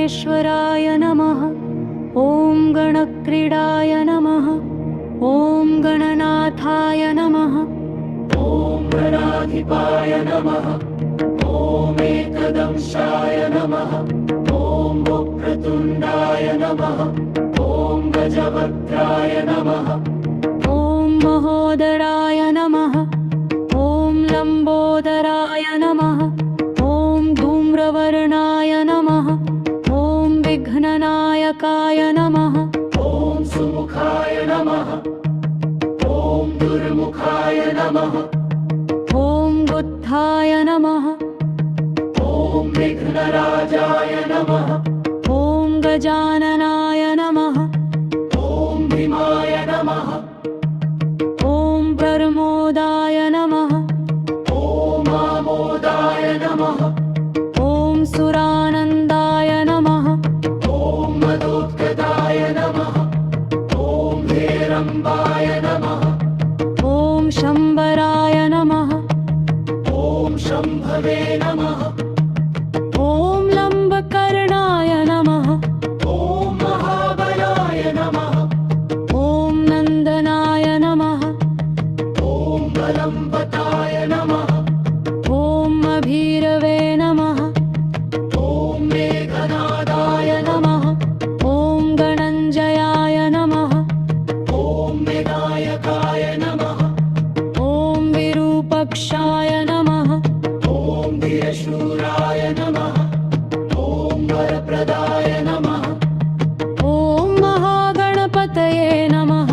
गणेश्वराय नमः। ॐ गणक्रीडाय नमः। ॐ गणनाथाय नमः। ॐ गणाधिपाय नमः। ॐ एकदंशाय नमः। ॐ वक्रतुण्डाय नमः। ॐ गजवक्त्राय नमः। ॐ महोदराय नमः। ॐ लम्बोदराय नमः। ॐ धूम्रवर्णाय नमः। ॐ विघ्ननायकाय नमः। ॐ सुमुखाय नमः। ॐ दुर्मुखाय नमः। ॐ बुद्धाय नमः। ॐ विघ्नराजाय नमः। ॐ गजाननाय नमः। ॐ भीमाय नमः। ॐ प्रमोदाय नमः। ॐ आमोदाय नमः। ॐ सुरानन्दाय नमः। ॐ मदोत्कटाय नमः। ॐ हेरम्बाय नमः। ॐ शम्बराय नमः। ॐ शम्भवे नमः। ॐ लम्बकर्णाय नमः। ॐ महाबलाय नमः। ॐ नन्दनाय नमः। ॐ बलम्बताय नमः। ॐ अभीरवे नमः। ॐ मेघनादाय नमः। ॐ गणञ्जयाय नमः। ॐ विनायकाय नमः। ॐ विरूपक्षाय नमः। ॐ वीरशूराय नमः। ॐ वरप्रदाय नमः। ॐ महागणपतये नमः।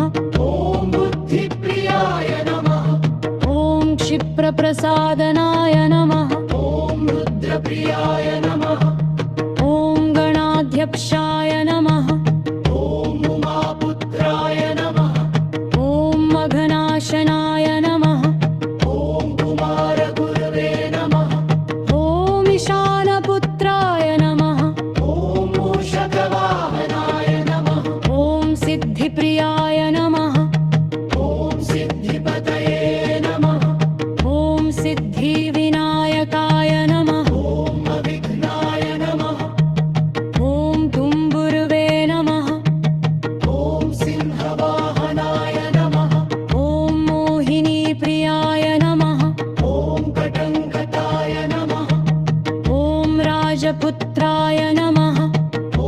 ॐ बुद्धिप्रियाय नमः। ॐ क्षिप्रप्रसादनाय नमः। ॐ रुद्रप्रियाय नमः। ॐ गणाध्यक्षाय नमः। ॐ उमापुत्राय नमः। ॐ मघनाशनाय नमः। ॐ कुमारगुरवे नमः। ॐ ईशानपुत्राय नमः। ॐ मूषकवाहनाय नमः। ॐ सिद्धिप्रियाय नमः। ॐ सिद्धिपतये नमः। ॐ सिद्धिविनायकाय नमः। ॐ अविघ्नाय नमः। ॐ तुम्बुर्वे नमः। ॐ सिंहवाहनाय नमः। ॐ मोहिनीप्रियाय नमः। ॐ कटङ्कटाय नमः। ॐ राजपुत्राय नमः।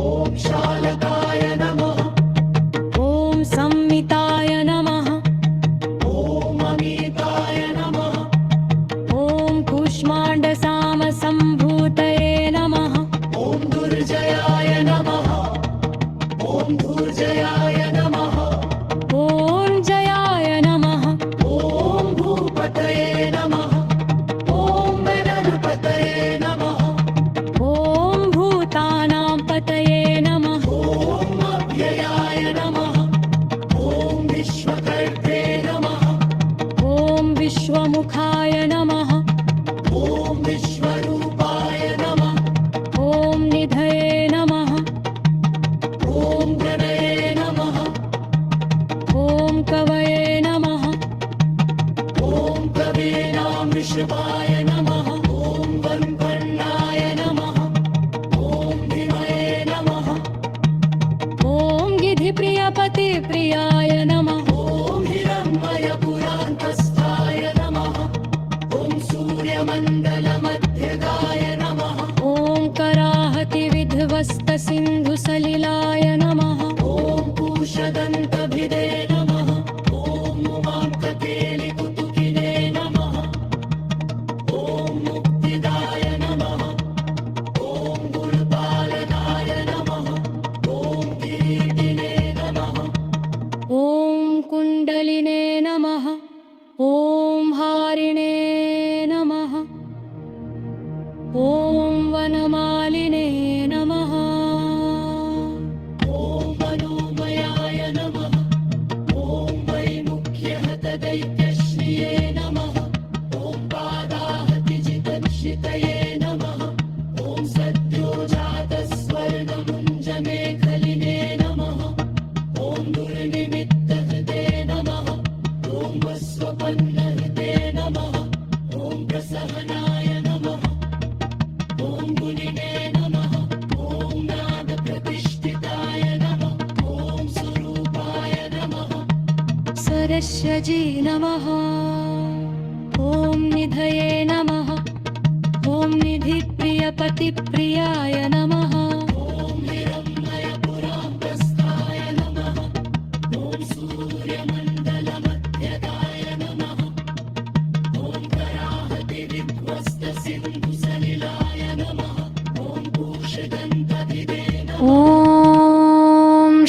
ॐ शालकाय नमः। ॐ संमिताय नमः। ॐ अमिताय नमः। ॐ कूष्माण्डसामसम्भूतये नमः। ॐ दुर्जयाय नमः। ॐ दुर्जयाय नमः। ॐ जयाय नमः। ॐ भूपतये नमः। ॐ गणपतये नमः। ॐ भूतानां पतये नमः। ॐ अव्ययाय नमः। ॐ विश्वकर्त्रे नमः। ॐ विश्वमुखाय नमः। ॐ विश्वरूपाय नमः। ॐ निधये नमः। ॐ गणये नमः। ॐ कवये नमः। ॐ कवीनां वृषभाय नमः। ॐ वन्वर्णाय नमः। ॐ भीमये नमः। ॐ गिधिप्रियपतिप्रियाय नमः। ॐ हिरण्मयपुरान्तस्थाय नमः। ॐ सूर्यमण्डलमध्यगाय नमः। ॐ कराहतिविध सरस्वजी नमः। ॐ निधये नमः। ॐ निधिप्रियपतिप्रियाय नमः। ॐ निरम्बयपुरान्तस्थाय नमः। ॐ सूर्यमण्डलमध्यगाय नमः। ॐ कराहतिविध्वस्तसिन्धुसलिलाय नमः। ॐ पूषदन्तभिदे नमः। ॐ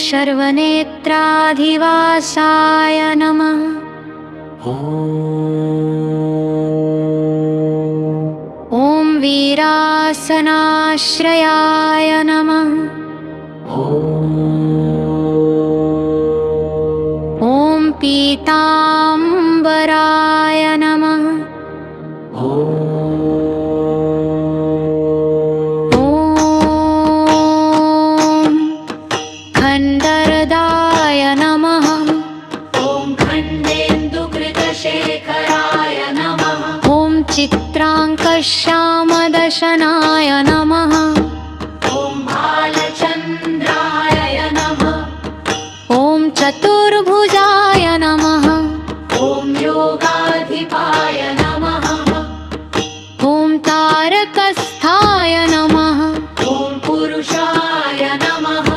सर्वनेत्राधिवासाय नमः। ॐ वीरासनाश्रयाय नमः। ॐ पीताम्बराय नमः। ॐ खण्डरदाय नमः। ॐ खण्डेन्दुकृतशेखराय नमः। ॐ चित्राङ्कश्यामदशनाय नमः। ॐ बालचन्द्राय नमः। ॐ चतुर्भुजाय नमः। ॐ योगाधिपाय नमः। ॐ तारकस्थाय नमः। ॐ पुरुषाय नमः।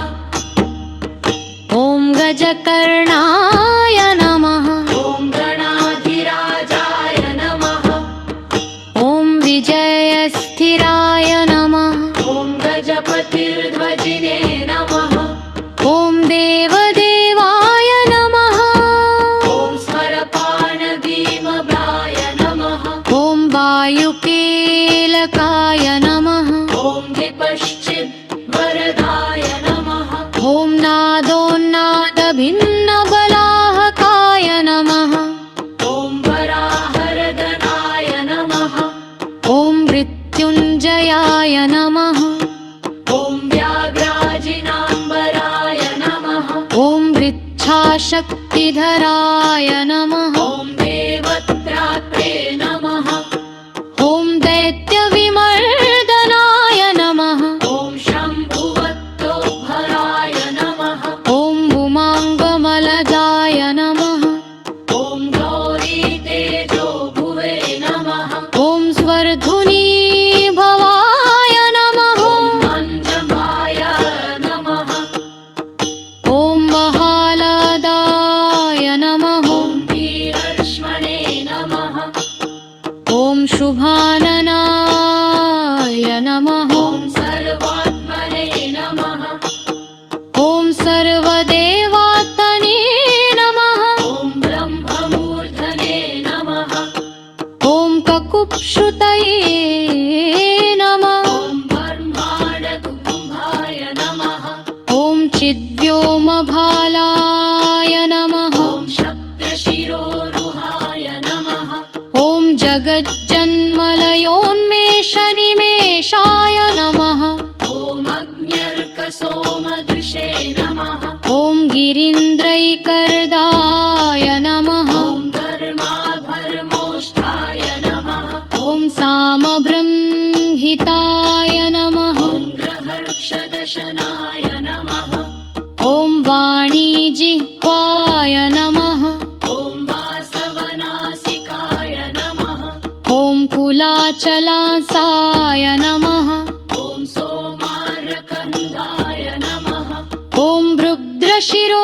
ॐ गजकर्णाय नमः। ॐ गणाधिराजाय नमः। ॐ विजयस्थिराय नमः। ॐ गजपतिर्ध्वजिने नमः। ॐ देवदेवाय नमः। ॐ स्मरपाणभीमभ्राय नमः। ॐ वायुकेलकाय नमः। ॐ विपश्चिद्वरदाय नमः। ॐ नादोन्नादभिन्नबलाहकाय नमः। ॐ वराहरदनाय नमः। ॐ मृत्युञ्जयाय नमः। ॐ व्याघ्राजिनाम्बराय नमः। ॐ वृच्छाशक्तिधराय नमः। ॐ देवत्रात्रे नमः। ॐ दैत्यविमर्दनाय नमः। ॐ शम्भुवत्तोद्भराय नमः। ॐ उमाङ्गमलजाय नमः। ॐ गौरीतेजो भुवे नमः। ॐ स्वर्धुनीभवाय नमः। ॐ मञ्जमाय नमः। ॐ महालदाय नमः। ॐ वीरक्ष्मणे नमः। ॐ शुभाननाय नमः। ॐ सर्वात्मने नमः। ॐ सर्वदेवात्मने नमः। ॐ ब्रह्ममूर्धने नमः। ॐ ककुप्श्रुतये नमः। ॐ ब्रह्माण्डकुम्भाय नमः। ॐ चिद्व्योमभालाय नमः। ॐ शब्दशिरोरुहाय नमः। ॐ जगज्जन्मलयोन्मेषनिमेषाय नमः। ॐ अग्न्यर्कसोमदृशे नमः। ॐ गिरीन्द्रैकर्दाय नमः। ॐ धर्माधर्मोष्ठाय नमः। ॐ सामब्रह्महिताय नमः। ॐ ग्रहर्षदशनाय नमः। ॐ वाणीजिह्वाय नमः। ॐ वासवनासिकाय नमः। ॐ कुलाचलासाय नमः। ॐ सोमारकन्दाय नमः। ॐ रुद्रशिरोधराय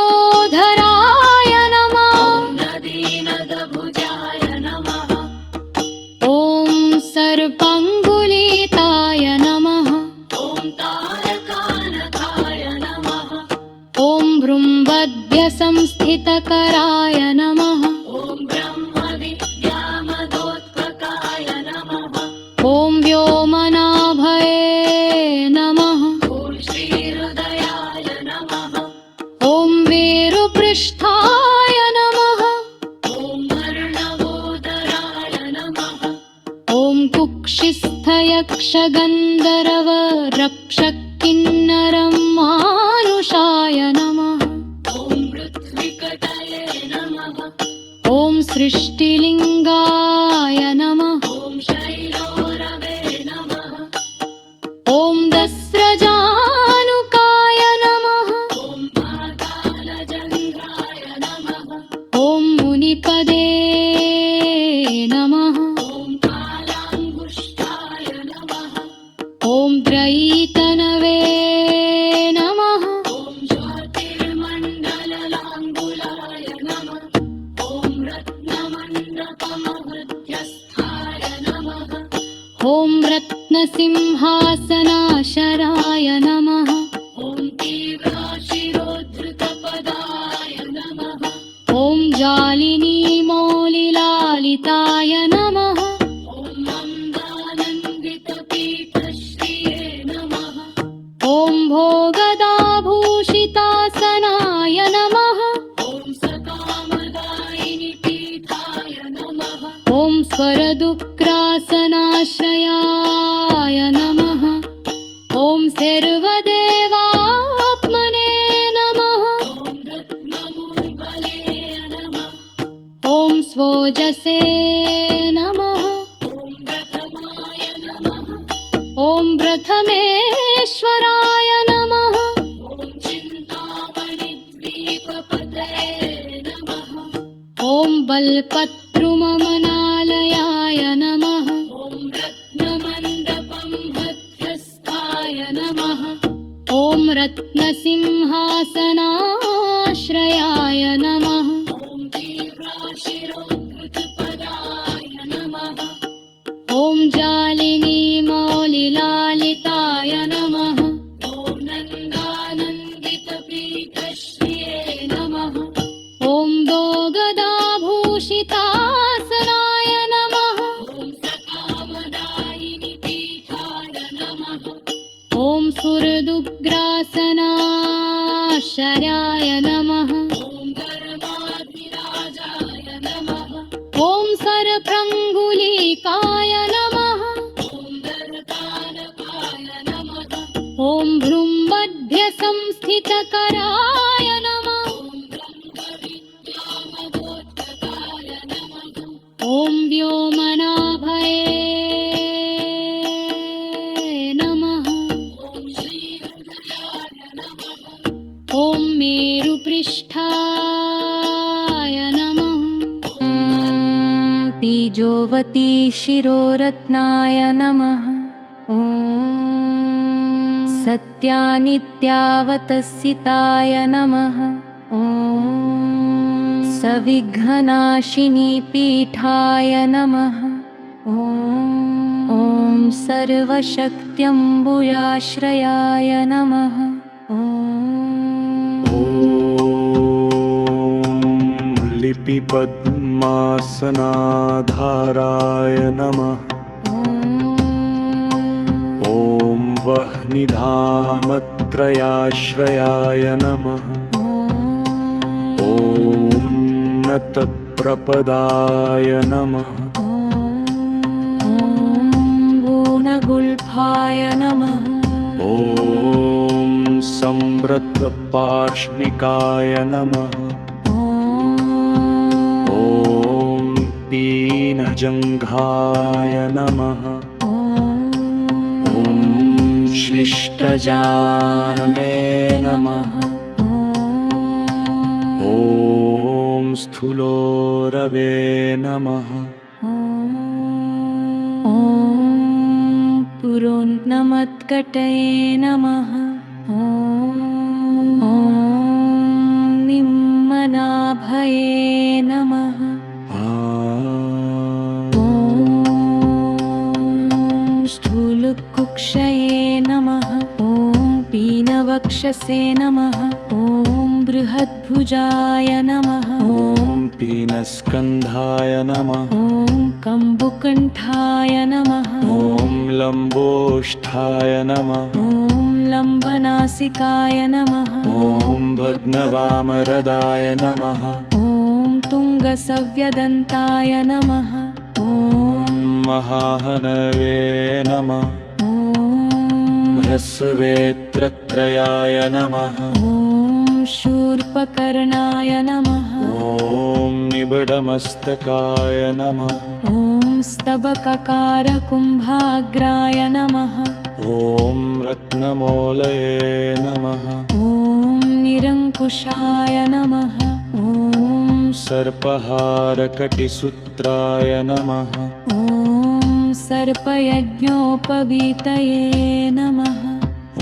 नमः। ॐ नदीनदभुजाय नमः। ॐ सर्पाङ्गुलिताय नमः। ॐ तारकानकाय नमः। ॐ भृम्बध्यसंस्थितकराय नमः। ॐ ब्रह्मविद्यामदोत्ककाय नमः। ॐ व्योमनाभये नमः। ॐ श्रीहृदयाय नमः। ॐ वेरुपृष्ठाय नमः। ॐ वर्णवोदराय नमः। ॐ कुक्षिस्थयक्षगन्धर्वरक्षकिन्नरं मानुषाय नमः। ॐ पृथ्वीकटये नमः। ॐ सृष्टिलिङ्गाय नमः। ॐ शैलोरवे नमः। ॐ दस्रजानुकाय नमः। ॐ पातालजङ्घाय नमः। ॐ रत्नसिंहासनाशराय नमः ॐ तीव्राशिरोद्धृतपदाय नमः ॐ जालिनीमौलिलालिताय नमः ॐ मन्दानन्दितपीठश्रिये नमः ॐ भोगदाभूषितासनाय नमः ॐ सकामदायिनि पीठाय नमः ॐ स्वरदुःग्रासनाश्रयाय नमः ॐ सर्वदेवात्मने नमः ॐ रत्नमुर्बले नमः ॐ स्वोजसे नमः ॐ प्रथमाय नमः ॐ प्रथमेश्वराय नमः ॐ चिन्तामणिद्वीपपतये नमः ॐ बल्पत्रुममनालयाय नमः ॐ रत्नमण्डपं मध्यस्थाय नमः ॐ रत्नसिंहासनाश्रयाय नमः ॐ तीव्राशिरोद्धृतपदाय नमः ॐ जालिनीमौलिलालिताय नमः ॐ नन्दानन्दितपीठश्रिये नमः ॐ भोगदाभूषितासनाय नमः ॐ सकामदायिनि पीठाय नमः ॐ सुरदुग्रासनाशराय नमः ॐ धर्माधिराजाय नमः ॐ सरप्राङ्गुलिकाय नमः ॐ दरतानकाय नमः ॐ भ्रूमध्यसंस्थितकराय नमः ॐ ब्रह्मविद्यामगोत्थकाय नमः ॐ व्योमनाभये नमः ॐ श्रीहृदयाय नमः ॐ मेरुपृष्ठाय नमः तेजोवती शिरोरत्नाय नमः ॐ सत्यानित्यावतसिताय नमः ॐ सविघ्ननाशिनी पीठाय नमः ॐ सर्वशक्त्यम्बुजाश्रयाय नमः ॐ लिपिपद्मासनाधाराय नमः ॐ वह्निधामत्रयाश्रयाय नमः ॐ नतप्रपदाय नमः गुणगुल्फाय नमः ॐ संवृतपार्ष्णिकाय नमः ॐ दीनजङ्घाय नमः ॐ शिष्टजानने नमः ॐ स्थूलोरवे नमः ॐ पुरोन्नमत्कटये नमः ॐ निम्मनाभये नमः ॐ स्थूलकुक्षये नमः ॐ पीनवक्षसे नमः ॐ बृहद्भुजाय नमः ॐ पीनस्कन्धाय नमः ॐ कम्बुकण्ठाय नमः ॐ लम्बोष्ठाय नमः ॐ लम्बनासिकाय नमः ॐ भग्नवामरदाय नमः ॐ तुङ्गसव्यदन्ताय नमः ॐ महाहनवे नमः ॐ ह्रस्वेत्रत्रयाय नमः ॐ शूर्पकर्णाय नमः ॐ निबिडमस्तकाय नमः ॐ स्तबककारकुम्भाग्राय नमः ॐ रत्नमौलये नमः ॐ निरङ्कुशाय नमः ॐ सर्पहारकटिसूत्राय नमः ॐ सर्पयज्ञोपवीतये नमः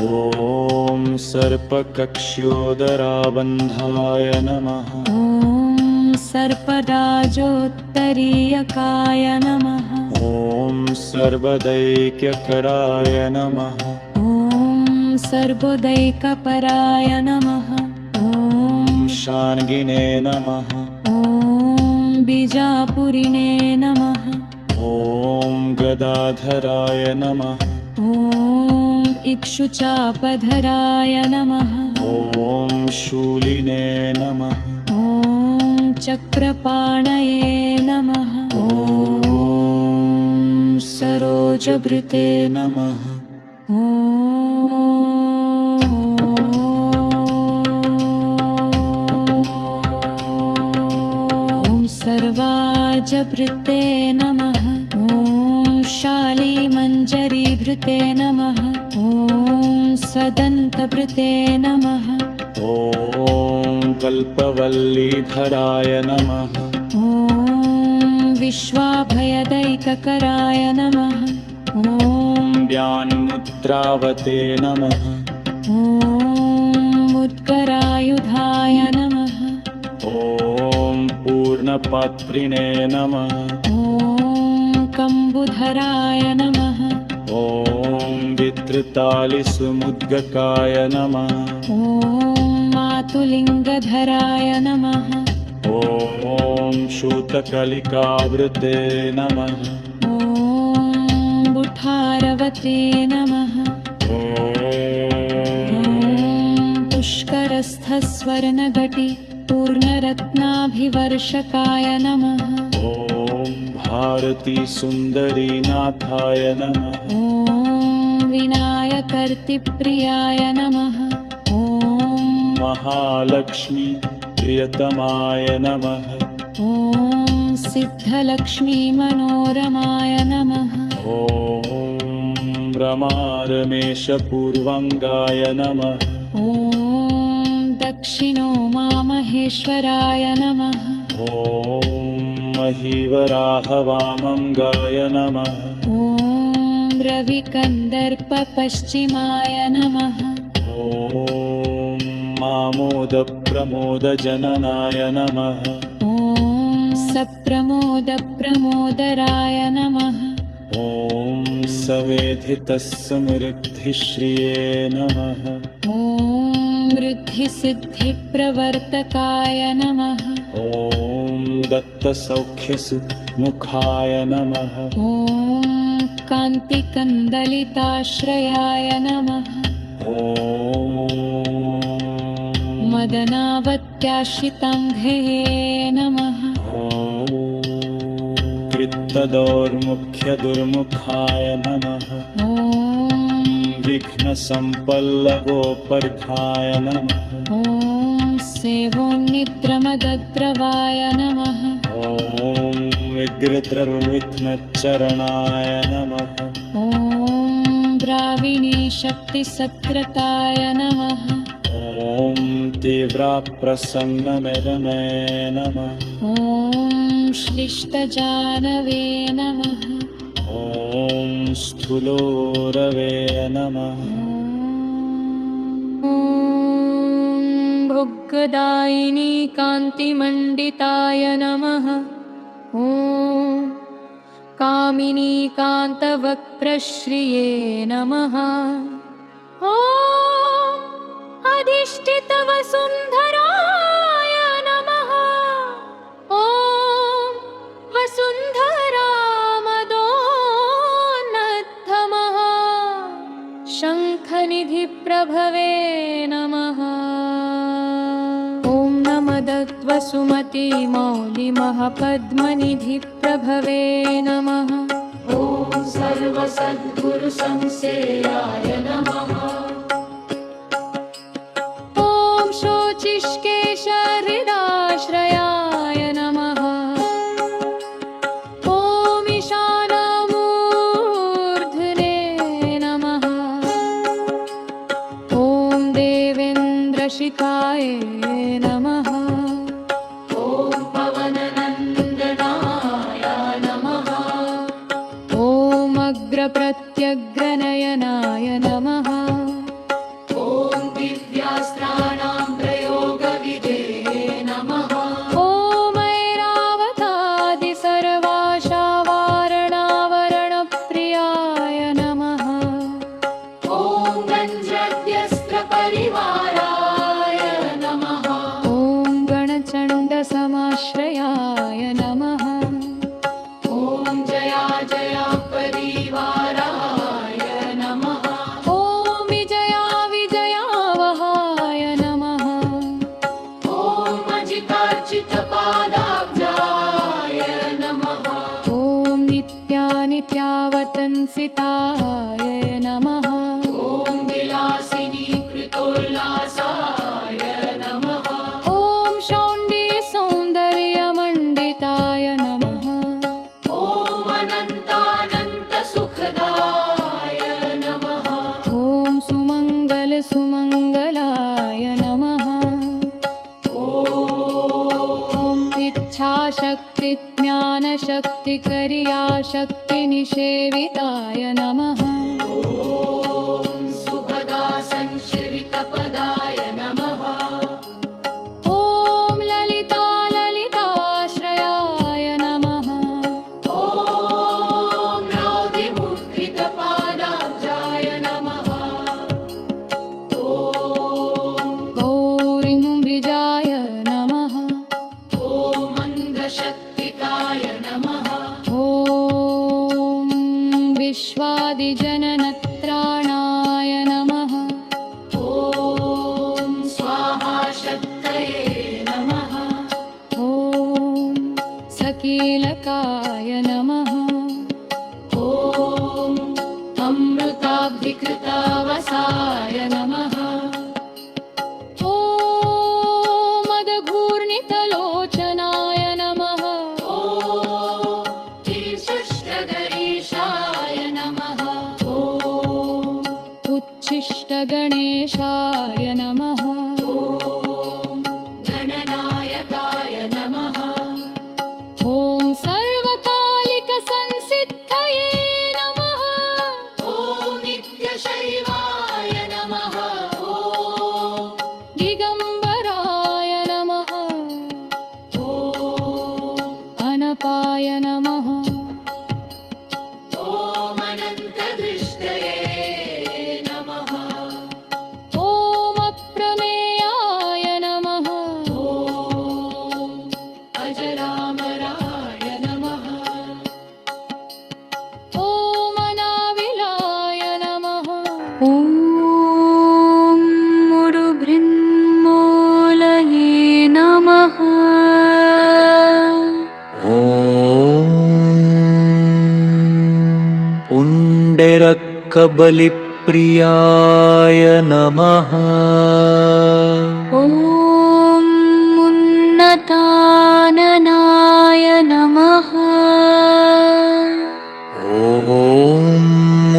ॐ सर्पकक्ष्योदराबन्धाय नमः ॐ सर्पराजोत्तरीयकाय नमः ॐ सर्वदैक्यकराय नमः ॐ सर्वोदैकपराय नमः ॐ शार्ङ्गिने नमः ॐ बीजापुरिणे नमः ॐ गदाधराय नमः ॐ इक्षुचापधराय नमः ॐ शूलिने नमः ॐ चक्रपाणये नमः ॐ सरोजभृते नमः ॐ सर्वाजभृते नमः ॐ शालीमञ्जरीभृते नमः ॐ सदन्तभृते नमः ॐ कल्पवल्लीधराय नमः ॐ विश्वाभयदैककराय नमः ॐ ज्ञानमुद्रावते नमः ॐ मुद्गरायुधाय नमः ॐ पूर्णपात्रिणे नमः ॐ कम्बुधराय नमः ॐ विद्रुतालिसुमुद्गकाय नमः ॐ मातुलिङ्गधराय नमः ॐ शूतकलिकावृते नमः ॐ बुठारवते नमः ॐ ॐ पुष्करस्थस्वर्णघटी पूर्णरत्नाभिवर्षकाय नमः ॐ भारतीसुन्दरीनाथाय नमः ॐ विनायकर्तिप्रियाय नमः ॐ महालक्ष्मी प्रियतमाय नमः ॐ सिद्धलक्ष्मीमनोरमाय नमः ॐ रमारमेशपूर्वङ्गाय नमः ॐ दक्षिणो मामहेश्वराय नमः ॐ महीवराहवामङ्गाय नमः ॐ रविकन्दर्पपश्चिमाय नमः ॐ मामोदप्रमोदजननाय नमः ॐ सप्रमोदप्रमोदराय नमः ॐ सवेधितस्समृद्धिश्रिये नमः ॐ वृद्धिसिद्धिप्रवर्तकाय नमः ॐ दत्तसौख्यसुमुखाय नमः ॐ कान्तिकन्दलिताश्रयाय नमः ॐ मदनावत्याश्रिताङ्घ्रे नमः कृत्तदौर्मुख्यदुर्मुखाय नमः ॐ विघ्नसम्पल्लवोपर्घाय नमः ॐ सेवोन्निद्रमदद्रवाय नमः ॐ विघ्नचरणाय नमः ॐ ब्राविणीशक्तिसत्रताय नमः ॐ तीव्राप्रसन्नमेरमे नमः ॐ श्लिष्टजानवे नमः ॐ स्थूलोरवे नमः ॐ भुग्गदायिनी कान्तिमण्डिताय नमः ॐ कामिनी कान्तवक्त्रश्रिये नमः ॐ अधिष्ठितवसुन्धराय नमः ॐ वसुन्धरामदोन्नद्धमः शङ्खनिधिप्रभवे नमः ॐ नमदत्वसुमतिमौलिमःपद्मनिधिप्रभवे नमः ॐ सर्वसद्गुरुसंसेयाय नमः ॐ शोचिष्केशहृदाश्रयाय नमः ॐ ईशानमूर्ध्ने नमः ॐ देवेन्द्रशिखाय नमः ॐ पवननन्दनाय नमः ॐ अग्रप्रत्यग्रनयनाय नमः ॐ दिव्यास्त्राणां प्रयोगविदे नमः ॐ ऐरावतादिसर्वाशावारणावताराय परिवाराय नमः ॐ गणचण्डसमाश्रयाय नमः ॐ जया जया परिवाराय नमः ॐ विजया विजयावहाय नमः ॐ अजितार्चितपादाब्जाय नमः ॐ नित्यानित्यावतंसिताय नमः ॐ विलासिनी कृतोल्लासाय नमः ॐ शौण्डी सौन्दर्यमण्डिताय नमः ॐ अनन्तानन्तसुखदाय नमः ॐ सुमङ्गलसुमङ्गलाय नमः ॐ इच्छाशक्ति ज्ञानशक्तिकर्याशक्तिनिषेविताय नमः ॐ सुभगा संश्रितपदाय नमः ॐ ललिता ललिताश्रयाय नमः ॐ रौद्रिमुद्रितपादाब्जाय नमः ॐ गौरीमृजाय नमः ॐ मन्दशक्तिकाय नमः ॐ विश्वादिजननत्राणाय नमः ॐ स्वाहा शक्तये नमः ॐ सकीलकाय नमः ॐ अमृताभिकृतावसाय नमः ॐ मदघूर्णितलोचनाय नमः ॐ ईशष्टगणेशाय नमः ॐ उच्छिष्टगणेशाय नमः ॐ गणनायकाय नमः ॐ सर्वकालिकसंसिद्धये नमः ॐ नित्यशैवाय नमः ॐ दिगम्बराय नमः ॐ अनपाय नमः ॐ अनन्तदृष्टये नमः ॐ अप्रमेयाय नमः ॐ अजरामराय नमः ॐ अनाविलाय नमः ॐ मुरुभृन्मूलये नमः ॐ पुण्डरकबलिप्रियाय नमः ॐ उन्नताननाय नमः ॐ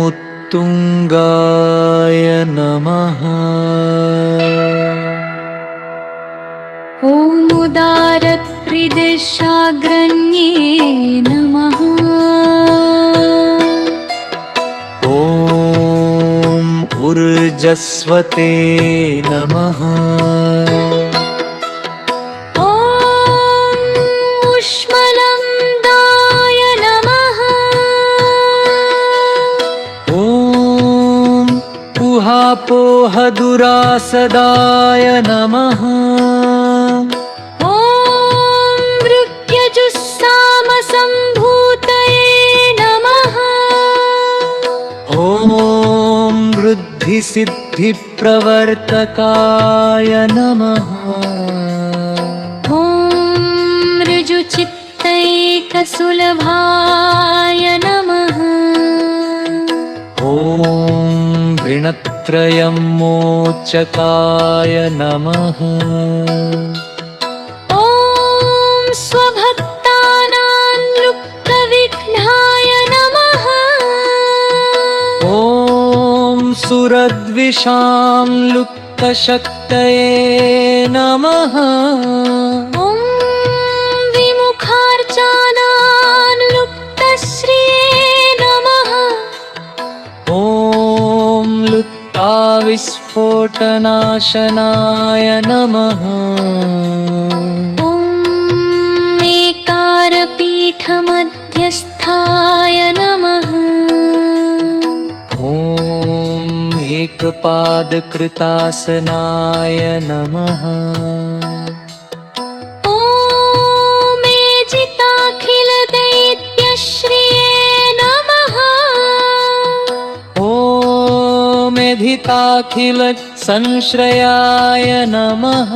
उत्तुङ्गाय नमः ॐ उदारत्रिदिशाग्रण्ये नमः ॐ ऊर्जस्वते नमः ॐ उष्मलङ्गाय नमः ॐ उहापोहदुरासदाय नमः ॐ मृग्यजुस्सामसम्भूतये नमः ॐ वृद्धिसिद्धिप्रवर्तकाय नमः ॐ ऋजुचित्तैकसुलभाय नमः ॐ ऋणत्रयं मोचकाय नमः ॐ स्वभक्तानां लुप्तविघ्नाय नमः ॐ सुरद्विषां लुप्तशक्तये नमः ॐ विमुखार्चानां लुप्तश्रिये नमः ॐ लुप्ताविस्फोटनाशनाय नमः ॐ एकारपीठमध्यस्थाय नमः ॐ एकपादकृतासनाय नमः ॐ मेजिताखिलदैत्यश्रिये नमः ॐ मेधिताखिलसंश्रयाय नमः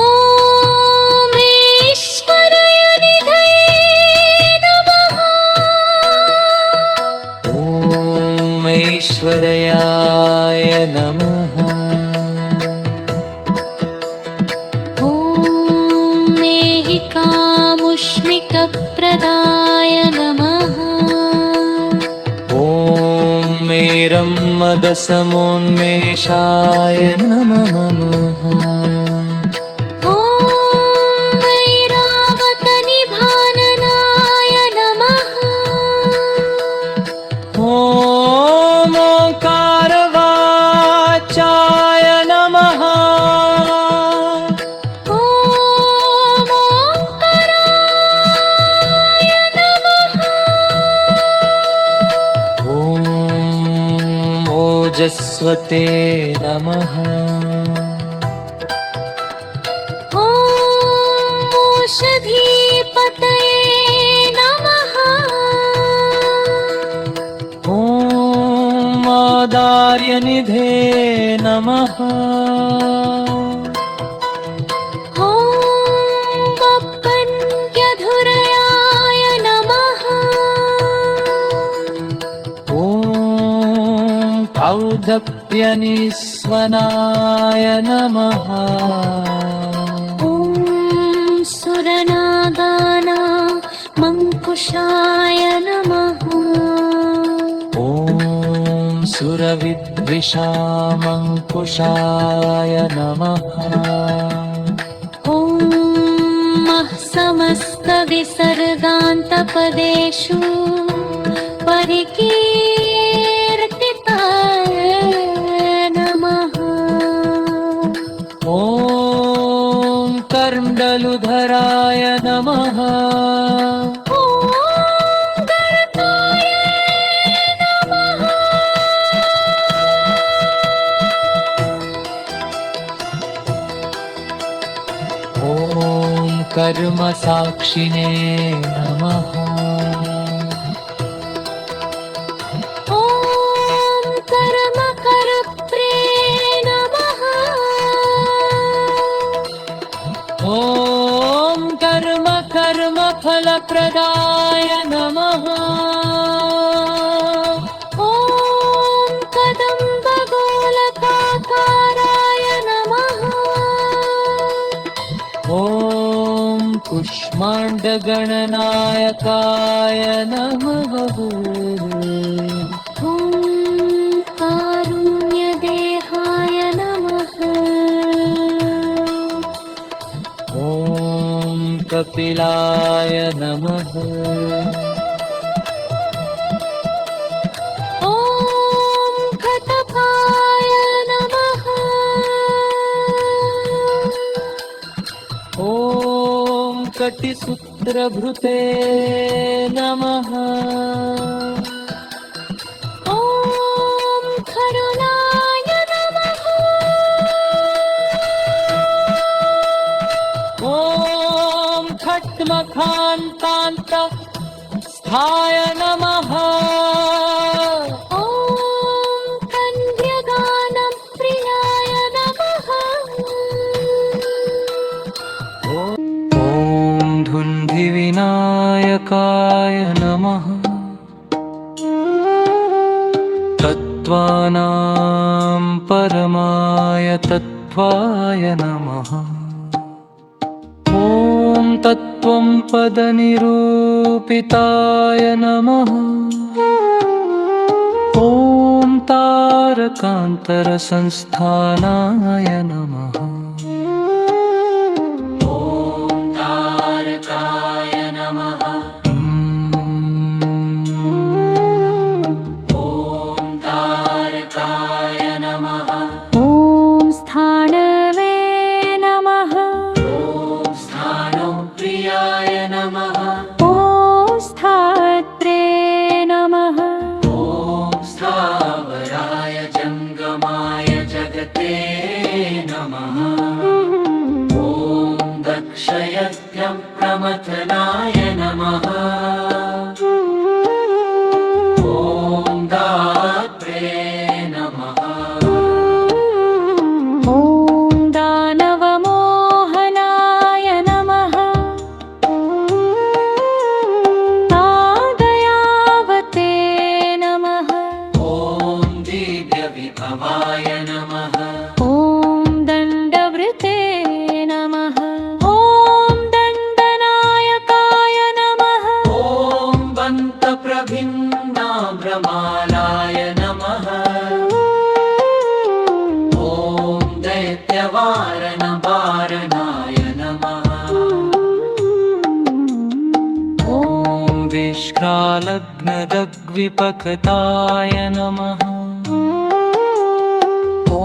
ॐ ईश्वरयनिधये नमः ॐ ऐश्वर्याय नमः ॐ मेहिकामुष्मिकप्रदाय नमः ॐ मेरम्मदसमोन्मेषाय नमः ॐ ऐरावतनिभाननाय नमः ॐ ओङ्कारवाचाय नमः ॐ ओङ्काराय नमः ॐ ओजस्वते नमः ॐ ओषधीपतये नमः ॐ आदार्यनिधे नमः ॐ गप्पन्यधुरयाय नमः ॐ औदप्यनिस्वनाय नमः ॐ सुरनागानामङ्कुशाय नमः ॐ सुरविद्विषामङ्कुशाय नमः ॐ मः समस्तविसर्गान्तपदेषु परिकीर्तिताय नमः ॐ कर्ण्डलुधराय नमः ॐ गणताय नमः ॐ कर्मसाक्षिणे नमः ॐ कर्मकर्त्रे नमः ॐ कर्मफलप्रदाय नमः ॐ कदम्बगोलकाकाराय नमः ॐ कुष्माण्डगणनायकाय नमः ॐ कारुण्यदेहाय नमः ॐ कपिलाय नमः ॐ खटकाय नमः ॐ कटिसूत्रभृते नमः ॐ करुणाय नमः ॐ खट्मखान्तान्त स्थाय नमः ॐ कन्यगानप्रियाय नमः ॐ धुन्धिविनायकाय नमः तत्त्वानां परमाय तत्त्वाय नमः ॐ तत्त्वं पदनिरूपिताय नमः ॐ तारकान्तरसंस्थानाय नमः ॐ स्थाणवे नमः ॐ स्थात्रे नमः जगते नमः ॐ दक्षयज्ञप्रमथनाय नमः ॐ दात्रे नमः ॐ दानवमोहनाय नमः तादयावते नमः ॐ दिव्यविभवाय नमः ॐ दण्डवृते नमः ॐ दण्डनायकाय नमः ॐ बन्तप्रभिन्नाभ्रमालाय नमः ॐ दैत्यवारणवारणाय नमः ॐ विश्रालग्नदग्विपकताय नमः ॐ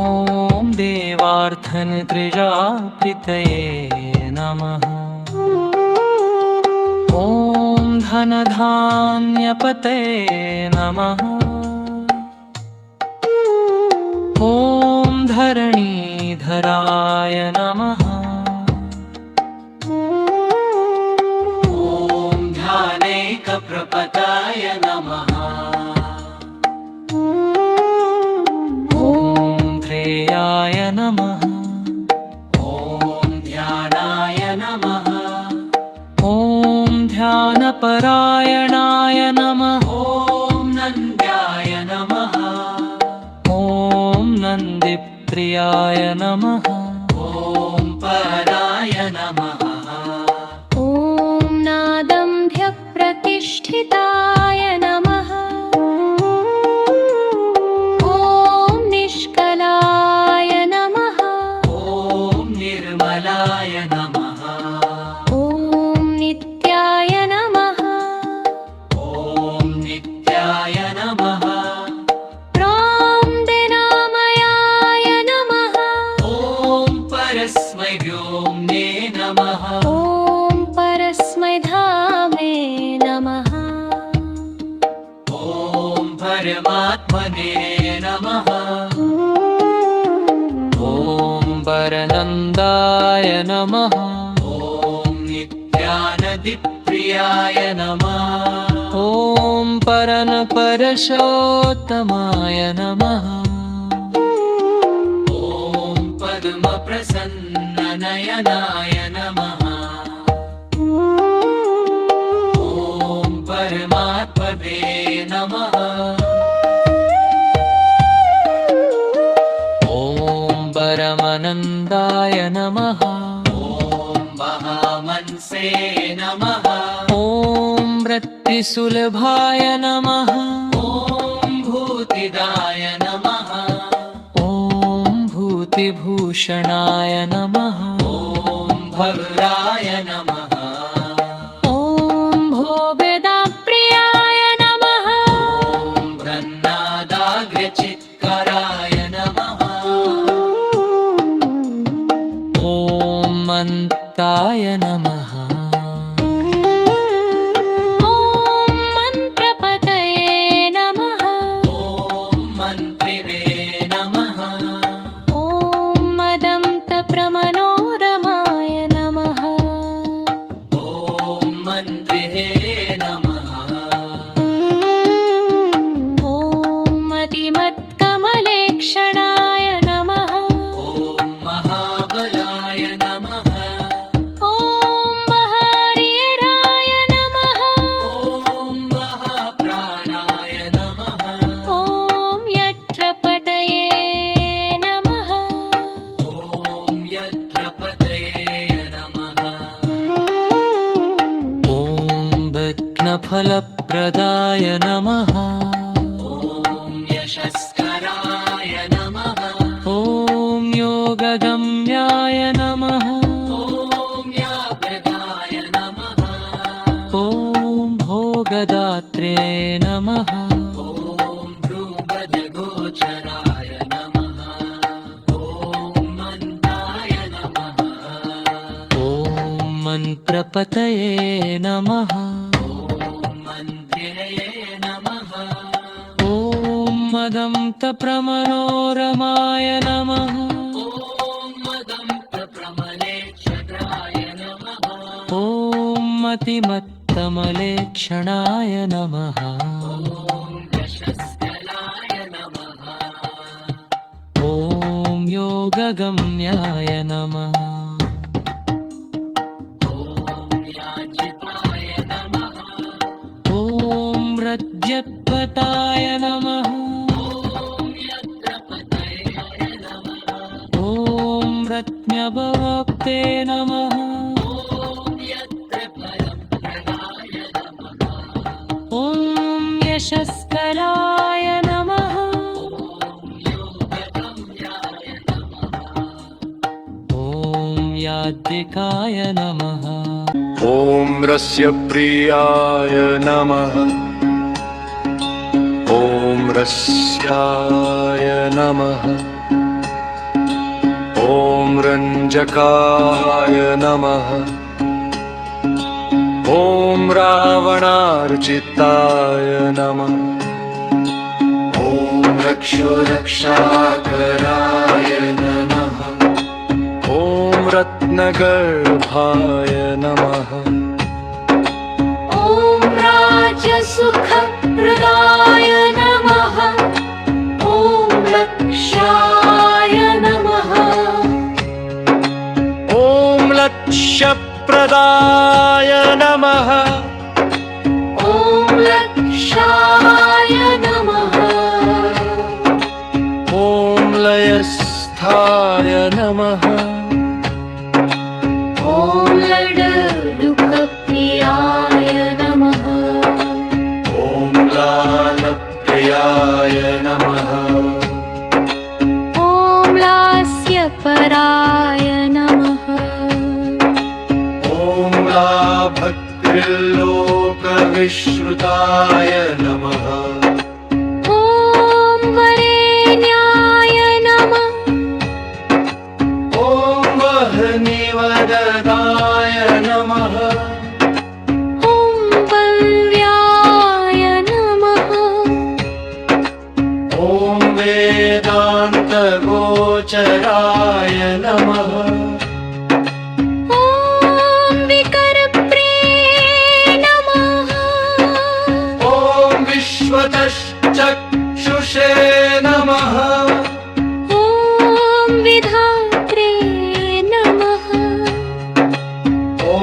देवार्थनत्रिजाप्रितये नमः ॐ धनधान्यपतये नमः ॐ धरणीधराय नमः ॐ ध्यानैकप्रपदाय नमः ॐ ध्रेयाय नमः ॐ ध्यानाय नमः ॐ ध्यानपरायणाय नमः ॐ नन्द्याय नमः ॐ नन्दिप्रियाय नमः ॐ पराय नमः ॐ नादम्भ्यप्रतिष्ठिताय नमः ॐ निष्कलाय नमः ॐ निर्मलाय नमः ॐ नित्याय नमः ॐ नित्याय नमः प्रांदिनामयाय नमः ॐ परस्मै व्योम्ने नमः ॐ परस्मै धामे नमः ॐ परमात्मने नमः ॐ परनन्दाय नमः ॐ नित्यानदिप्रियाय नमः ॐ परनपरशोत्तमाय नमः ॐ पद्मप्रसन्ननयनाय नमः ॐ परमात्मने नमः ॐ परमानन्दाय नमः ॐ महामनसे नमः ॐ वृत्तिसुलभाय नमः ॐ भूतिदाय नमः ॐ भूतिभूषणाय नमः ॐ भद्राय नमः ॐ भोगदाप्रियाय नमः ॐ ब्रह्नादाग्र्यचित्कराय नमः ॐ मन्ताय नमः ॐ मन्त्रपतये नमः ॐ मन्त्रिणे नमः ॐ मदन्तप्रमनोरमाय नमः ॐ मन्त्रिणे नमः ॐ मतिमत्कमलेक्षणाय नमः ॐ महाबलाय नमः ॐ महार्यराय नमः ॐ महाप्राणाय नमः ॐ यत्रपतये नमः ॐ यत्रपतये नमः ॐ विघ्नफलप्रदाय नमः ॐ यशस्कराय नमः ॐ योगगम्याय नमः ॐ याप्रदाय नमः ॐ भोगदात्रे नमः ॐ भ्रूगजगोचराय नमः ॐ मन्ताय नमः ॐ मन्त्रपतये नमः ॐ मन्त्रिणे नमः ॐ मदन्तप्रमनोरमाय नमः ॐ मदन्तप्रमलेच्छद्राय नमः ॐ मतिमत्तमलेक्षणाय नमः ॐ यशस्कलाय नमः ॐ योगगम्याय नमः ॐ याचिताय नमः ॐ रज्जत्पताय नमः ॐ यत्रपतये नमः ॐ रत्न्यभवक्ते नमः ॐ यत्र परम्पराय नमः ॐ यशस्कराय नमः ॐ योगगम्याय नमः ॐ याज्ञिकाय नमः ॐ रस्यप्रियाय नमः ॐ रस्याय नमः ॐ रञ्जकाय नमः ॐ रावणार्चिताय नमः ॐ रक्षोरक्षाकराय नमः ॐ रत्नगर्भाय नमः ॐ राजसुखप्रदाय नमः ॐ लक्षाय नमः ॐ लक्ष्यप्रदाय नमः ॐ लक्षाय नमः ॐ लयस्थाय नमः ॐ लड्डुकप्रियाय नमः ॐ लालप्रियाय नमः ॐ लास्यपराय नमः ॐ लाभक्तिर्लोकविश्रुताय नमः ॐ वरेण्याय नमः ॐ वह्निवदनाय नमः ॐ वल्ल्याय नमः ॐ वेदान्तगोचराय नमः ॐ विकरप्रे नमः ॐ विश्वतश्चक्षुषे नमः ॐ विधात्रे नमः ॐ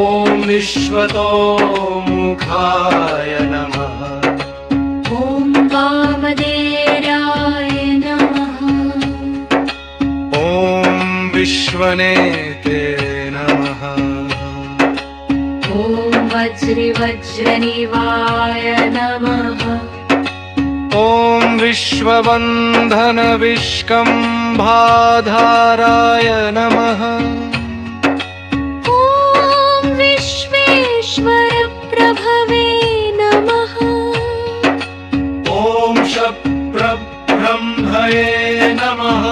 विश्वतोमुखाय नमः ॐ वामदेवाय नमः ॐ विश्वनेते नमः ॐ वज्रवज्रनिवाय नमः ॐ विश्वबन्धनविष्कम्भाधाराय नमः ॐ विश्वेश्वरप्रभवे नमः ॐ शप्रब्रह्मये नमः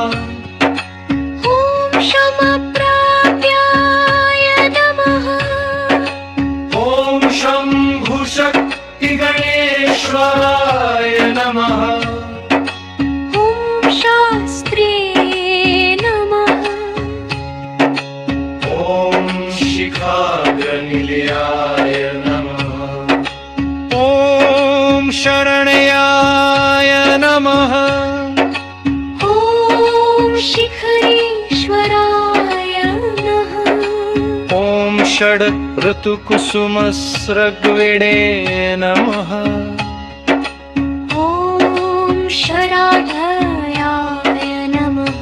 ॐ क्षमप्राप्याय नमः ॐ शम्भुशक्तिगणेश्वराय नमः ॐ शास्त्रे नमः ॐ शिखाग्रनिलयाय नमः ॐ शरण्याय नमः ॐ शिखरेश्वराय नमः ॐ षड् ऋतुकुसुमस्रग्विणे नमः ॐ शराढयाय नमः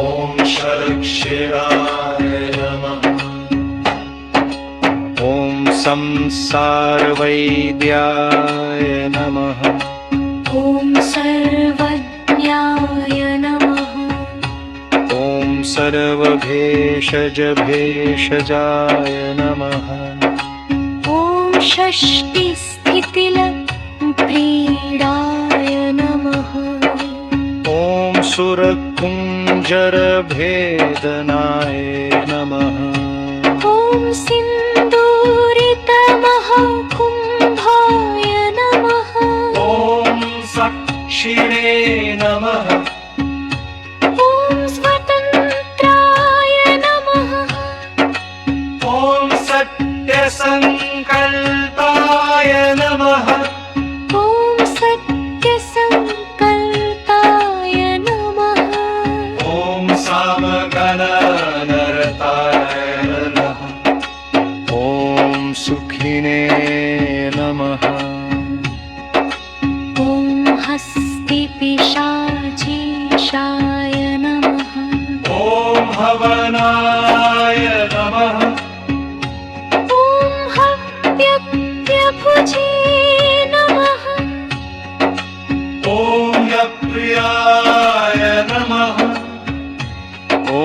ॐ शरक्षिराय नमः ॐ संसारवैद्याय नमः ॐ सर्वज्ञाय नमः ॐ सर्वभेषजभेषजाय नमः ॐ षष्टिस्थितिलक्रीडाय नमः ॐ सुरकुञ्जरभेदनाय नमः ॐ सिन्दूरितमहाकुम्भाय नमः ॐ शिरे नमः ॐ स्वतन्त्राय नमः ॐ सत्यसङ्कल्पाय नमः ॐ सत्यसङ्कल्पाय नमः ॐ सामगणनरताय नमः ॐ सुखिने नमः ॐ हस्तिपिशाचीशाय नमः ॐ हवनाय नमः ॐ हव्यप्यभुजे नमः ॐ यप्रियाय नमः ॐ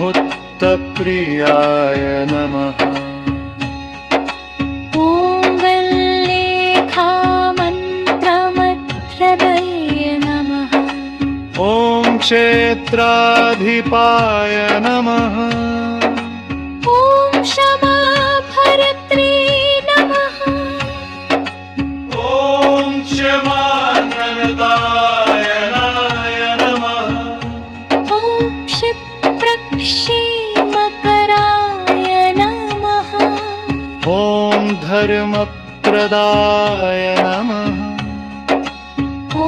हुत्तप्रियाय नमः ॐ वल्लेखामन्त्रमत्रदये नमः ॐ क्षेत्राधिपाय नमः ॐ क्षमाभरत्रे नमः ॐ क्षमानदायनाय नमः ॐ क्षिप्रक्षेमकराय नमः ॐ धर्मप्रदाय नमः ॐ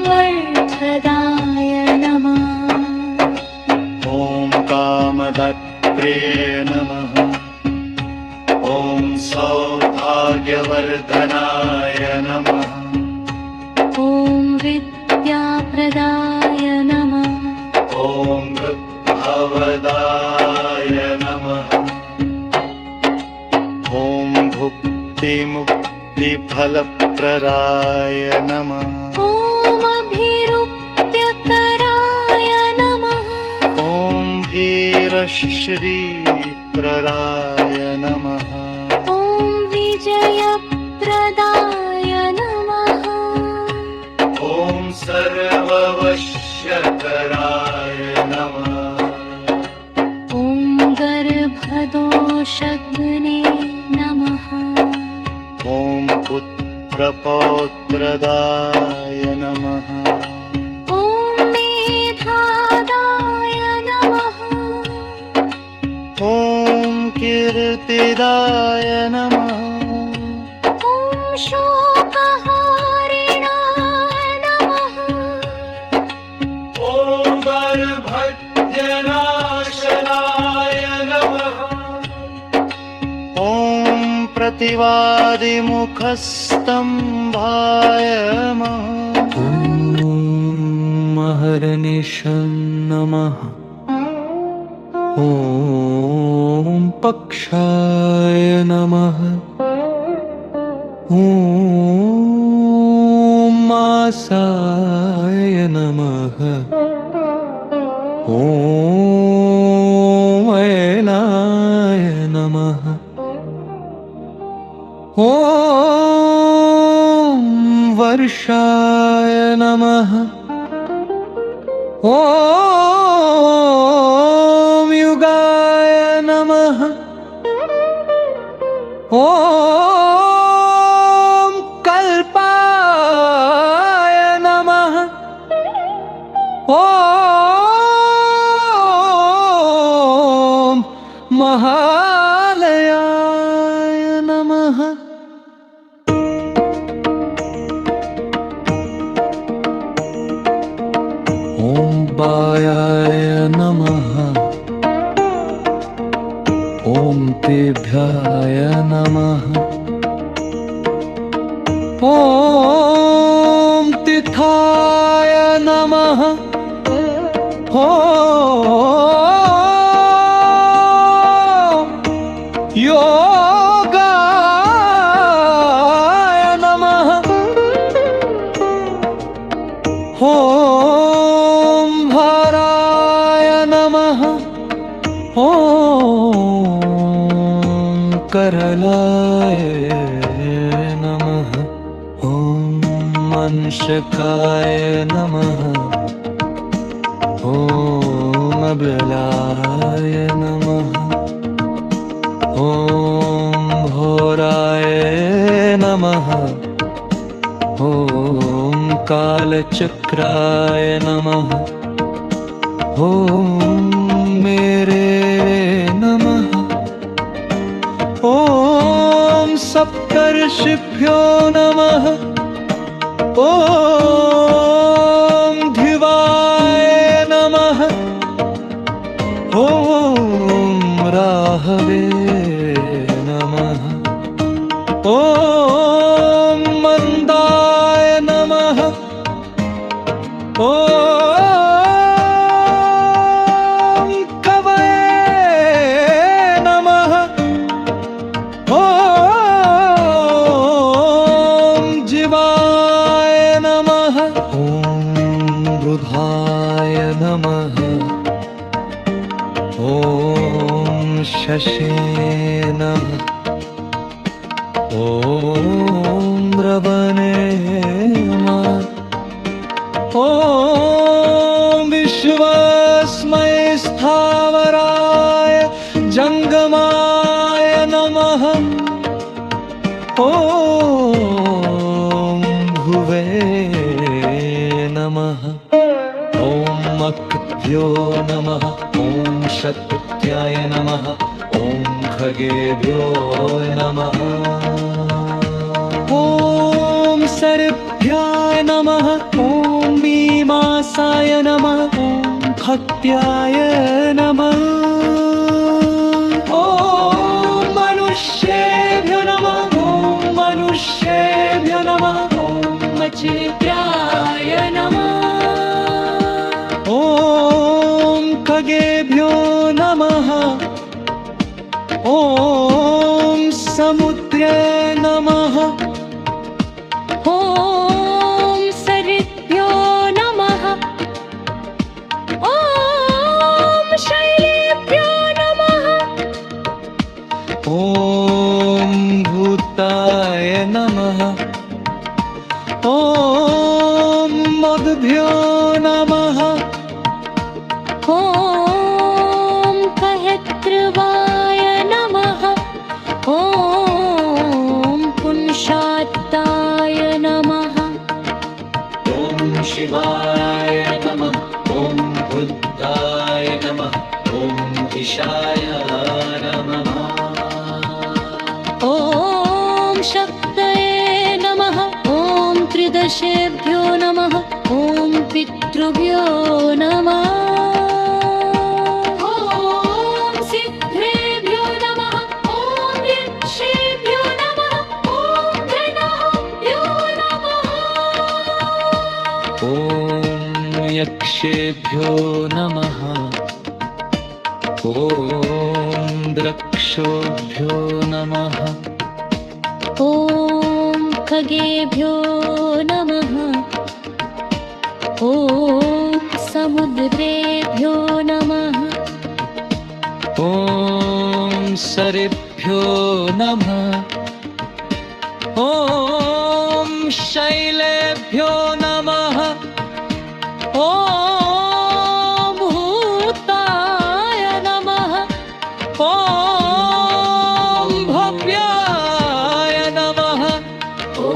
वर्धदाय नमः ॐ कामदप्रिये नमः ॐ सौभाग्यवर्धनाय नमः ॐ विद्याप्रदाय नमः ॐ वृद्धवदाय नमः ॐ भुक्तिमुक्तिफलप्रदाय नमः ॐ अभिरुप्यकराय नमः ॐ वीरश्रीप्रदाय नमः ॐ विजयप्रदाय नमः ॐ सर्ववश्यकराय नमः ॐ गर्भदोषग्ने नमः ॐ पुत्रपौत्रदाय नमः ॐ मेधादाय नमः ॐ कीर्तिदाय नमः ॐ शोकहारिणाय नमः ॐ गर्भज्ञनाशनाय नमः ॐ प्रतिवादिमुखस्तम्भाय नमः ॐ महर्निशं नमः ॐ पक्षाय नमः ॐ मासाय नमः ॐ वैलाय नमः ॐ वर्षाय नमः ॐ युगाय नमः ॐ कल्पाय नमः ॐ महालयाय नमः ॐ बायाय नमः ॐ तेभ्याय नमः ॐ तिथाय नमः ॐ योगाय नमः ॐ भाराय नमः ॐ करलाय नमः ॐ मंशकाय नमः ॐ अबलाय नमः ॐ भोराय नमः ॐ कालचक्राय नमः। ॐ मेरे नमः। ॐ सप्तर्षिभ्यो नमः। ॐ धिवाय नमः। ॐ राहवे नमः। ॐ मन्दाय नमः। ॐ कवये नमः। ॐ जीवाय नमः। ॐ बुधाय नमः। ॐ शशे नमः। ॐ रवणे नमः। ॐ विश्वस्मै स्थावराय जङ्गमाय नमः। ॐ भुवे नमः। ॐ अकृभ्यो नमः। ॐ शक्त्याय नमः। ॐ खगेभ्यो नमः। ॐ सर्भ्याय नमः। ॐ मीमांसाय नमः। ॐ खत्याय नमः। ॐ मनुष्येभ्यो नमः। ॐ मनुष्येभ्यो नमः। ॐ मच्छिद्राय नमः। ॐ खगेभ्यो नमः। ॐ समुद्रे नमः। ॐ सरिद्भ्यो नमः। ॐ शैलेभ्यो नमः। ॐ भूताय नमः। ॐ मद्भ्यो नमः। ॐ कहृत्वाय नमः। ॐ पुंसात्ताय नमः। ॐ शिवाय नमः। ॐ बुद्धाय नमः। ॐ ईशाय नमः। ॐ शक्तये नमः। ॐ त्रिदशेभ्यो नमः। ॐ पितृभ्यो नमः। ॐ सिद्धेभ्यो नमः। ॐ यक्षेभ्यो नमः। ॐ गणाभ्यो नमः। ॐ यक्षेभ्यो नमः। ॐ द्रक्षोभ्यो नमः। ॐ खगेभ्यो नमः। ॐ समुद्रेभ्यो नमः। ॐ सरेभ्यो नमः। ॐ शैलेभ्यो नमः। ॐ भूताय नमः। ॐ भव्याय नमः। ॐ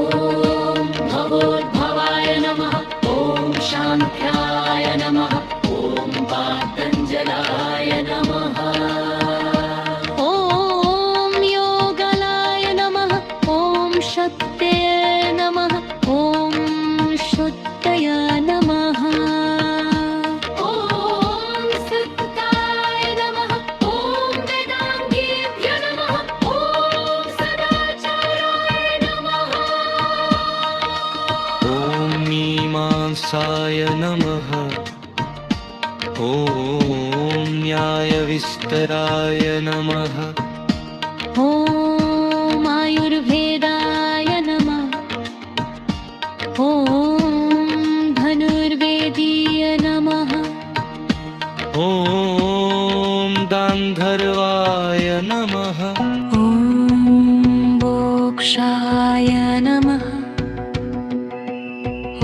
भवोद्भवाय नमः। ॐ शान्त्याय नमः। ॐ पातञ्जलाय नमः। ॐ योगलाय नमः। ॐ शक्तये नमः। ॐ शुद्धय नमः। ॐ सुताय नमः। ॐ वेदाङ्गेभ्यो नमः। ॐ सदाचाराय नमः। ॐ मीमांसाय नमः। ॐ न्यायविस्तराय नमः। ॐ आयुर्वेदाय नमः। ॐ धनुर्वेदीय नमः। ॐ गान्धर्वाय नमः। ॐ मोक्षाय नमः।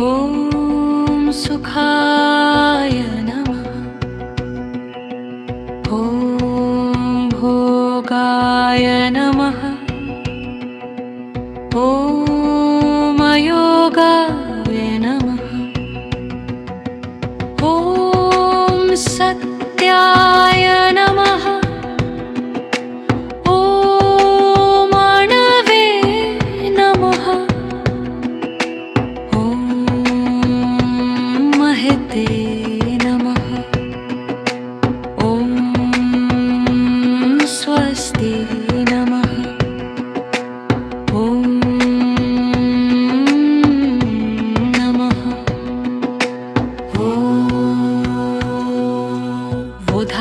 ॐ सुखाय नमः। ॐ भोगाय नमः। ॐ अयोगाय नमः।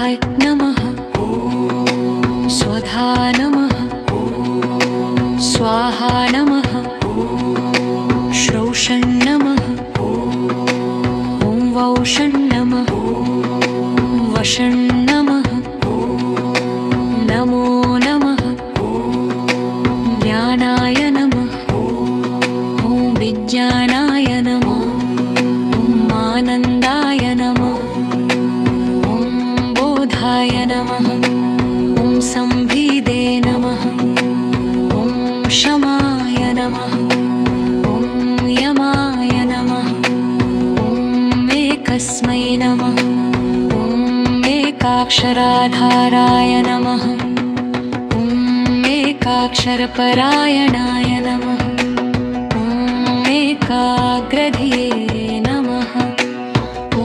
स्वाहाय नमः स्वधा नमः स्वाहा नमः श्रोषं नमः ॐ वौषं नमः वशं नमः नमो नमः ज्ञानाय नमः ॐ विज्ञानाय नमः ॐ आनन्दाय नमः ॐ बोधाय नमः ॐ संभिदे नमः ॐ क्षमाय नमः ॐ यमाय नमः ॐ एकस्मै नमः ॐ एकाक्षराधाराय नमः ॐ एकाक्षरपरायणाय नमः ॐ एकाग्रधिये नमः ॐ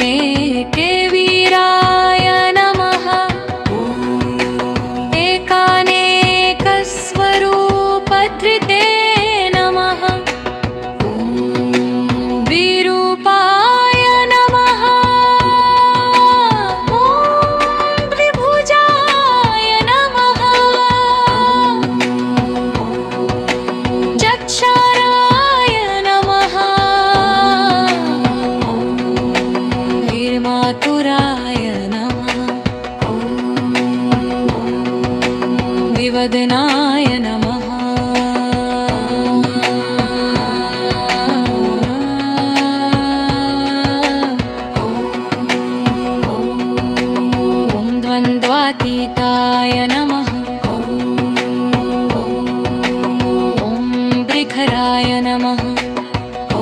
एकेवीराय नमः एकानेकस्वरूपधृते नमः ॐ विरूपाय नमः ॐ द्विभुजाय नमः चक्षाराय नमः वीरमातुराय नमः विवदनाय नमः ॐ द्वन्द्वातीताय नमः ॐ बृखराय नमः ॐ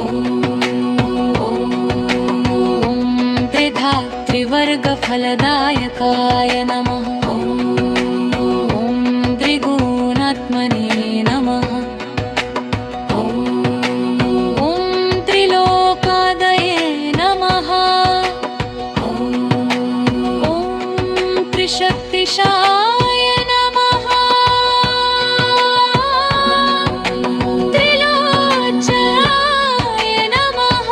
त्रिधा त्रिवर्गफलदायकाय नमः ॐ त्रिगुणात्मने नमः ॐ त्रिलोकादये नमः ॐ त्रिशक्तिशाय नमः त्रिलोचनाय नमः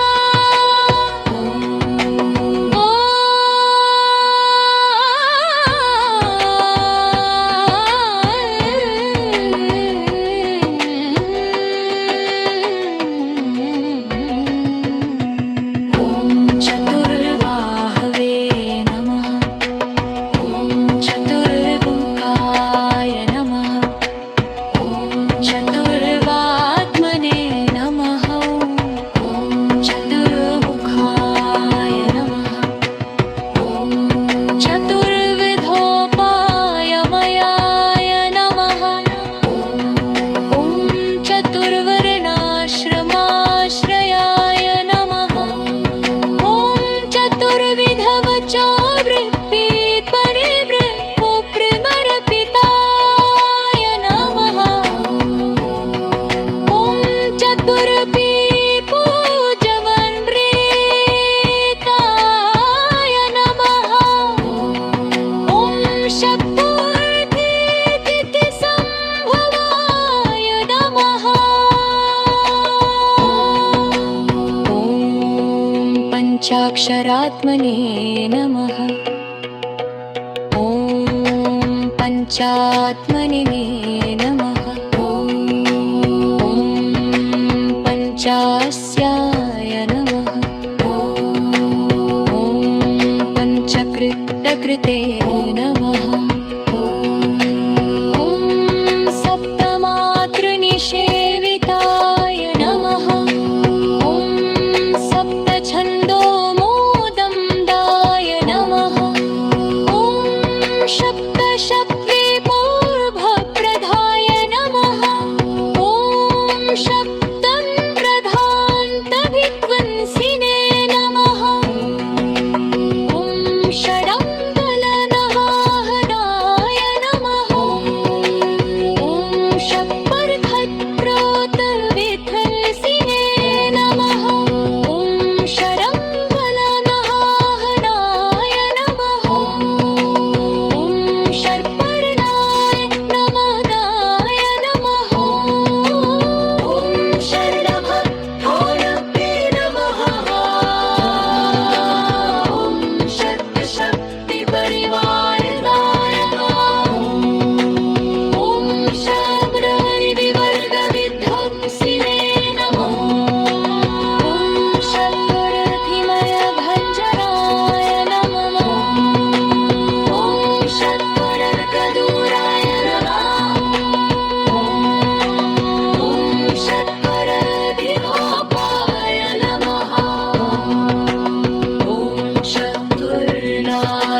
ॐ चतुर्बाहवे नमः ॐ चतुर्मुखाय नमः ॐ चतुर्वात्मने नमः ॐ चतुर्मुखाय नमः ॐ चतुर्विधोपायमयाय नमः ॐ चतुर्वर्णाश्रमाश्रयाय नमः ॐ चतुर्विधवचोवृत्तिपरिवृत्तिमर्पिताय नमः ॐ चतुर्विपूजवन्मृताय नमः ॐ शक्तोऽर्थितिसम्भवाय नमः ॐ पञ्चाक्षरात्मने नमः ॐ पञ्चात्मने नमः ॐ पञ्चास्याय नमः ॐ पञ्चकृतकृते नमः ॐ सप्तमातृनिषेविताय नमः ॐ सप्तछन्दोमोदम्दाय नमः ॐ सप्तशक्तिपूर्वप्रदाय नमः ॐ सप्तं प्रधान्तभिध्वंसिने नमः ॐ षडङ्गलनवाहनाय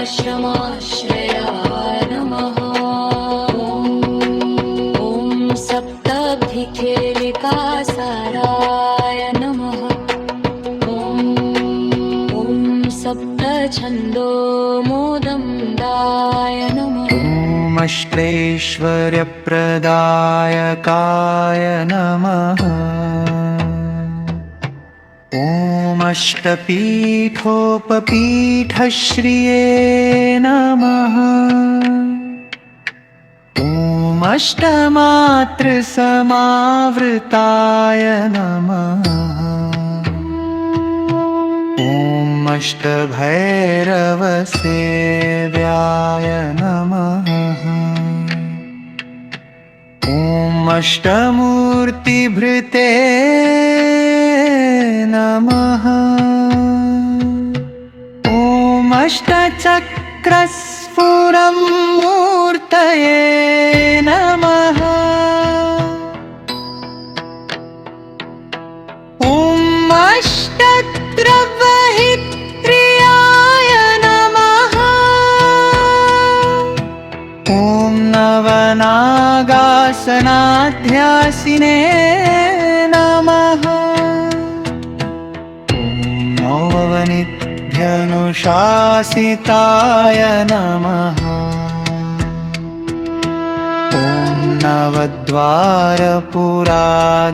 सप्ताश्रमाश्रयाय नमः ॐ सप्तभिखेलिकासाराय नमः ॐ सप्तछन्दोमोदन्दाय नमः ॐ अष्टैश्वर्यप्रदायकाय नमः ॐ अष्टपीठोपपीठश्रिये नमः ॐ अष्टमातृसमावृताय नमः ॐ अष्टभैरवसेव्याय नमः ॐ अष्टमूर्तिभृते नमः ॐ अष्टचक्रस्फुरमूर्तये नमः ॐ अष्टद्रवहित्र्याय नमः ॐ नवनागासनाध्यासिने नमः ॐ नवनिध्यनुशासिताय नमः ॐ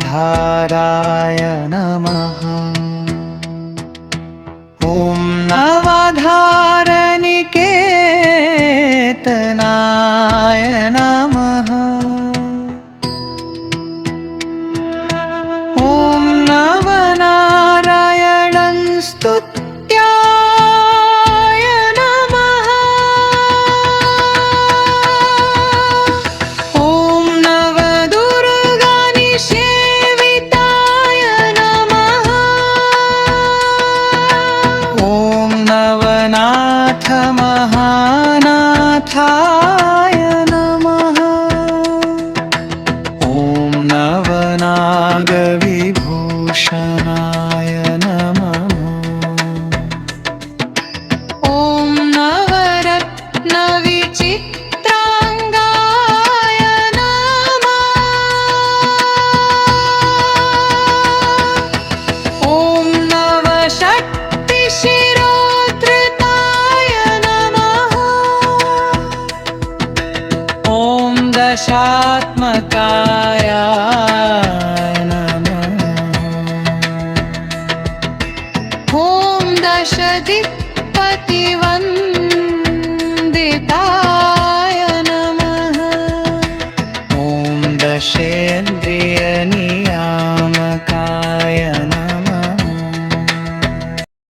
नवद्वारपुराधाराय नमः ॐ नवधारनिकेतनाय नमः ॐ नवनारायणस्तुत्याय नमः ॐ नवदुर्गानिषेविताय नमः ॐ नवनाथमहानाथाय नमः ॐ नवनागविभूषणाय नमः ॐ नवरत्नविचित्राङ्गाय नमः ॐ नवषट्टिशिरोधृताय नमः ॐ दशात्मकाय नमः ॐ दशदिक्